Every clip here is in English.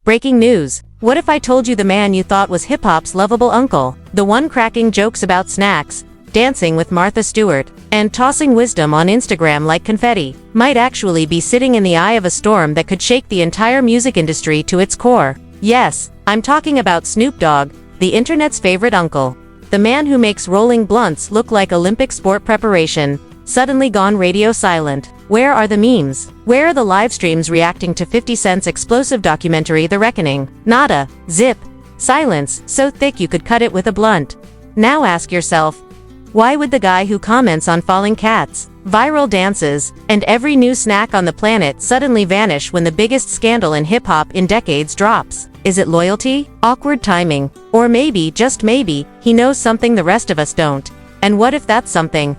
Breaking news. What if I told you the man you thought was hip-hop's lovable uncle, the one cracking jokes about snacks, dancing with Martha Stewart, and tossing wisdom on Instagram like confetti, might actually be sitting in the eye of a storm that could shake the entire music industry to its core? Yes, I'm talking about Snoop Dogg, the internet's favorite uncle. The man who makes rolling blunts look like Olympic sport preparation, suddenly gone radio silent. Where are the memes? Where are the live streams reacting to 50 Cent's explosive documentary The Reckoning? Nada. Zip. Silence, so thick you could cut it with a blunt. Now ask yourself, why would the guy who comments on falling cats, viral dances, and every new snack on the planet suddenly vanish when the biggest scandal in hip-hop in decades drops? Is it loyalty? Awkward timing? Or maybe, just maybe, he knows something the rest of us don't? And what if that something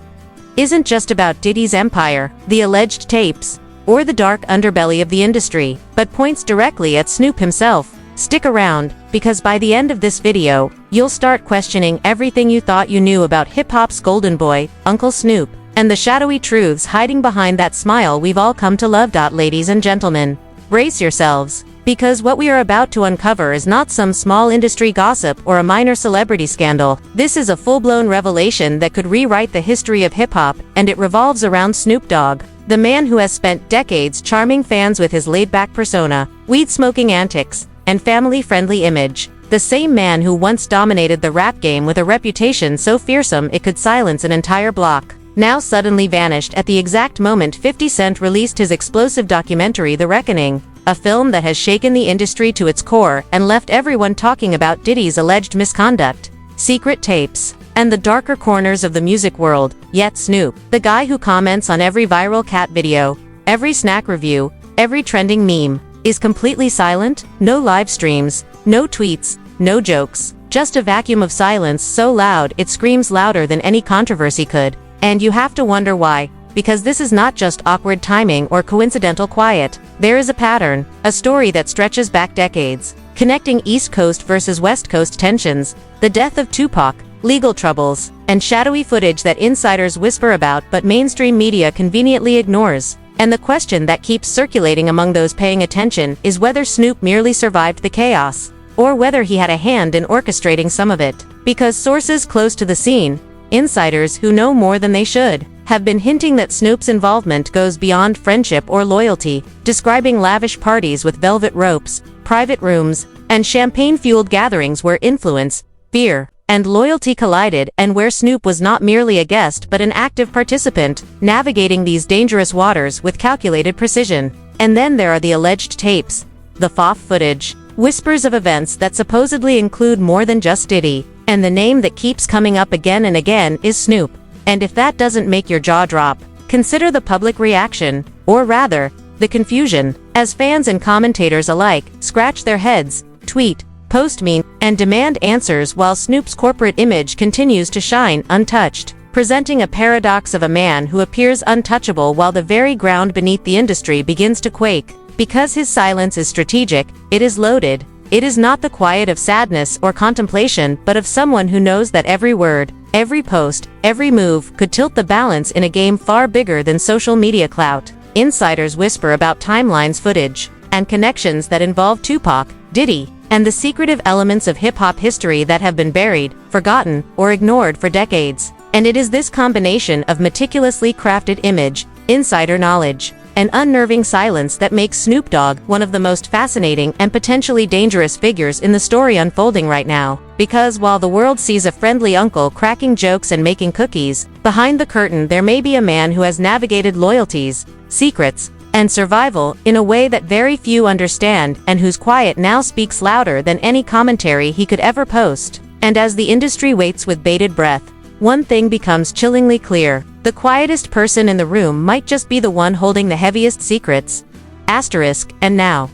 isn't just about Diddy's empire, the alleged tapes, or the dark underbelly of the industry, but points directly at Snoop himself? Stick around, because by the end of this video, you'll start questioning everything you thought you knew about hip-hop's golden boy, Uncle Snoop, and the shadowy truths hiding behind that smile we've all come to love. Ladies and gentlemen, brace yourselves, because what we are about to uncover is not some small industry gossip or a minor celebrity scandal. This is a full-blown revelation that could rewrite the history of hip-hop, and it revolves around Snoop Dogg, the man who has spent decades charming fans with his laid-back persona, weed-smoking antics, and family-friendly image. The same man who once dominated the rap game with a reputation so fearsome it could silence an entire block, now suddenly vanished at the exact moment 50 Cent released his explosive documentary The Reckoning, a film that has shaken the industry to its core and left everyone talking about Diddy's alleged misconduct, secret tapes, and the darker corners of the music world. Yet Snoop, the guy who comments on every viral cat video, every snack review, every trending meme, is completely silent. No live streams, no tweets, no jokes, just a vacuum of silence so loud it screams louder than any controversy could. And you have to wonder why. Because this is not just awkward timing or coincidental quiet. There is a pattern, a story that stretches back decades, connecting East Coast versus West Coast tensions, the death of Tupac, legal troubles, and shadowy footage that insiders whisper about but mainstream media conveniently ignores. And the question that keeps circulating among those paying attention is whether Snoop merely survived the chaos, or whether he had a hand in orchestrating some of it. Because sources close to the scene, insiders who know more than they should, have been hinting that Snoop's involvement goes beyond friendship or loyalty, describing lavish parties with velvet ropes, private rooms, and champagne-fueled gatherings where influence, fear, and loyalty collided, and where Snoop was not merely a guest but an active participant, navigating these dangerous waters with calculated precision. And then there are the alleged tapes, the FOF footage, whispers of events that supposedly include more than just Diddy, and the name that keeps coming up again and again is Snoop. And if that doesn't make your jaw drop, consider the public reaction, or rather, the confusion, as fans and commentators alike scratch their heads, tweet, post meme, and demand answers while Snoop's corporate image continues to shine untouched, presenting a paradox of a man who appears untouchable while the very ground beneath the industry begins to quake. Because his silence is strategic, it is loaded. It is not the quiet of sadness or contemplation, but of someone who knows that every word, every post, every move could tilt the balance in a game far bigger than social media clout. Insiders whisper about timelines, footage, and connections that involve Tupac, Diddy, and the secretive elements of hip-hop history that have been buried, forgotten, or ignored for decades. And it is this combination of meticulously crafted image, insider knowledge, and unnerving silence that makes Snoop Dogg one of the most fascinating and potentially dangerous figures in the story unfolding right now. Because while the world sees a friendly uncle cracking jokes and making cookies, behind the curtain there may be a man who has navigated loyalties, secrets, and survival in a way that very few understand, and whose quiet now speaks louder than any commentary he could ever post. And as the industry waits with bated breath, one thing becomes chillingly clear: the quietest person in the room might just be the one holding the heaviest secrets. And now,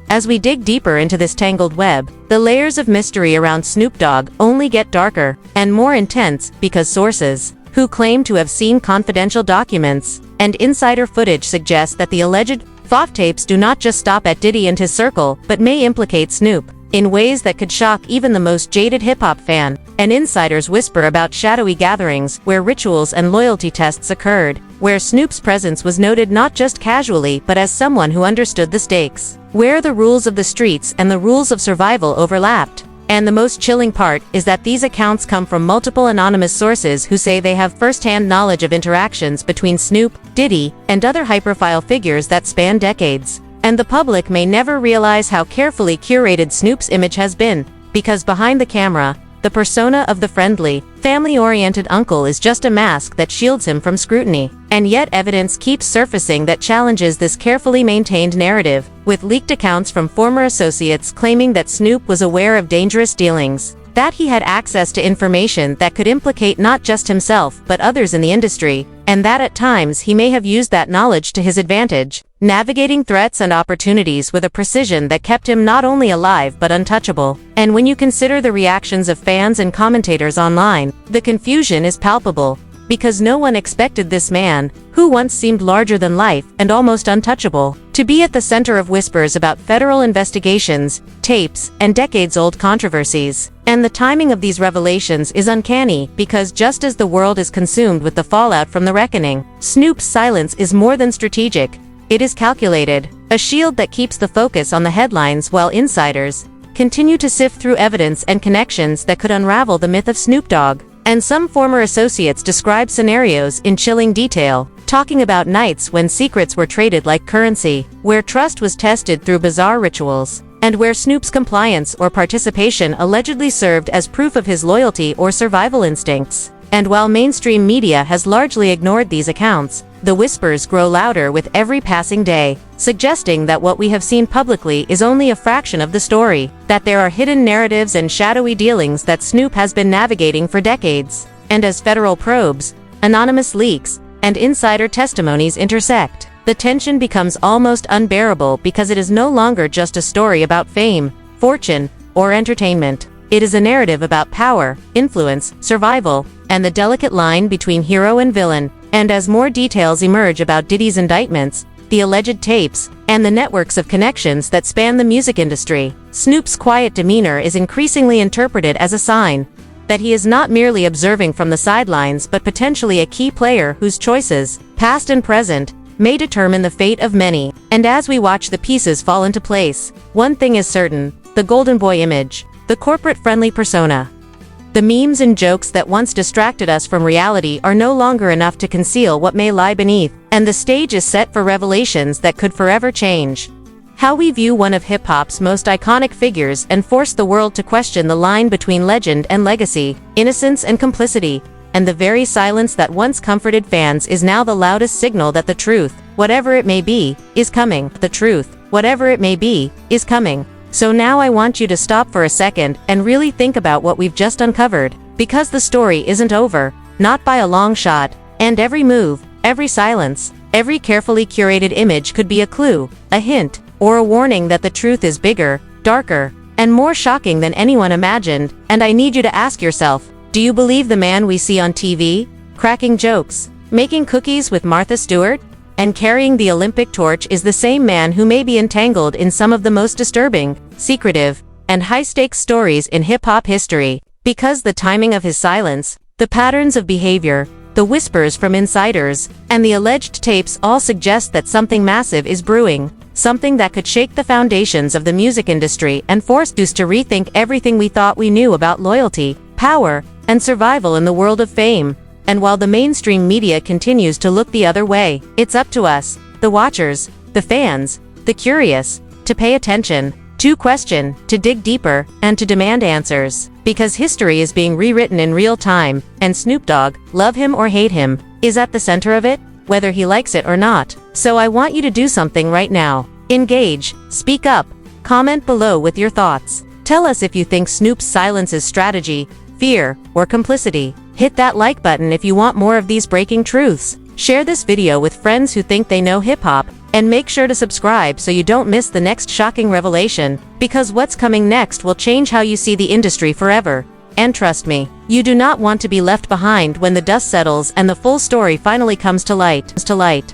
as we dig deeper into this tangled web, the layers of mystery around Snoop Dogg only get darker and more intense, because sources who claim to have seen confidential documents and insider footage suggest that the alleged FOF tapes do not just stop at Diddy and his circle, but may implicate Snoop. in ways that could shock even the most jaded hip-hop fan, and insiders whisper about shadowy gatherings where rituals and loyalty tests occurred, where Snoop's presence was noted not just casually but as someone who understood the stakes, where the rules of the streets and the rules of survival overlapped. And the most chilling part is that these accounts come from multiple anonymous sources who say they have first-hand knowledge of interactions between Snoop, Diddy, and other high-profile figures that span decades. And the public may never realize how carefully curated Snoop's image has been, because behind the camera, the persona of the friendly, family-oriented uncle is just a mask that shields him from scrutiny. And yet evidence keeps surfacing that challenges this carefully maintained narrative, with leaked accounts from former associates claiming that Snoop was aware of dangerous dealings, that he had access to information that could implicate not just himself but others in the industry, and that at times he may have used that knowledge to his advantage, navigating threats and opportunities with a precision that kept him not only alive but untouchable. And when you consider the reactions of fans and commentators online, the confusion is palpable, because no one expected this man, who once seemed larger than life and almost untouchable, to be at the center of whispers about federal investigations, tapes, and decades-old controversies. And the timing of these revelations is uncanny, because just as the world is consumed with the fallout from the reckoning, Snoop's silence is more than strategic. It is calculated, a shield that keeps the focus on the headlines while insiders continue to sift through evidence and connections that could unravel the myth of Snoop Dogg. And some former associates describe scenarios in chilling detail, talking about nights when secrets were traded like currency, where trust was tested through bizarre rituals, and where Snoop's compliance or participation allegedly served as proof of his loyalty or survival instincts. And while mainstream media has largely ignored these accounts, the whispers grow louder with every passing day, suggesting that what we have seen publicly is only a fraction of the story, that there are hidden narratives and shadowy dealings that Snoop has been navigating for decades. And as federal probes, anonymous leaks, and insider testimonies intersect, the tension becomes almost unbearable, because it is no longer just a story about fame, fortune, or entertainment. It is a narrative about power, influence, survival, and the delicate line between hero and villain. And as more details emerge about Diddy's indictments, the alleged tapes, and the networks of connections that span the music industry, Snoop's quiet demeanor is increasingly interpreted as a sign that he is not merely observing from the sidelines but potentially a key player whose choices, past and present, may determine the fate of many. And as we watch the pieces fall into place, one thing is certain: the golden boy image, the corporate-friendly persona, the memes and jokes that once distracted us from reality are no longer enough to conceal what may lie beneath, and the stage is set for revelations that could forever change how we view one of hip-hop's most iconic figures and force the world to question the line between legend and legacy, innocence and complicity. And the very silence that once comforted fans is now the loudest signal that the truth, whatever it may be, is coming. The truth, whatever it may be, is coming. So now I want you to stop for a second and really think about what we've just uncovered, because the story isn't over, not by a long shot, and every move, every silence, every carefully curated image could be a clue, a hint, or a warning that the truth is bigger, darker, and more shocking than anyone imagined. And I need you to ask yourself, do you believe the man we see on TV, cracking jokes, making cookies with Martha Stewart, and carrying the Olympic torch is the same man who may be entangled in some of the most disturbing, secretive, and high-stakes stories in hip-hop history? Because the timing of his silence, the patterns of behavior, the whispers from insiders, and the alleged tapes all suggest that something massive is brewing, something that could shake the foundations of the music industry and force us to rethink everything we thought we knew about loyalty, power, and survival in the world of fame. And while the mainstream media continues to look the other way, it's up to us, the watchers, the fans, the curious, to pay attention, to question, to dig deeper, and to demand answers. Because history is being rewritten in real time, and Snoop Dogg, love him or hate him, is at the center of it, whether he likes it or not. So I want you to do something right now. Engage, speak up, comment below with your thoughts. Tell us if you think Snoop's silence is strategy, fear, or complicity. Hit that like button if you want more of these breaking truths. Share this video with friends who think they know hip-hop, and make sure to subscribe so you don't miss the next shocking revelation, because what's coming next will change how you see the industry forever. And trust me, you do not want to be left behind when the dust settles and the full story finally comes to light.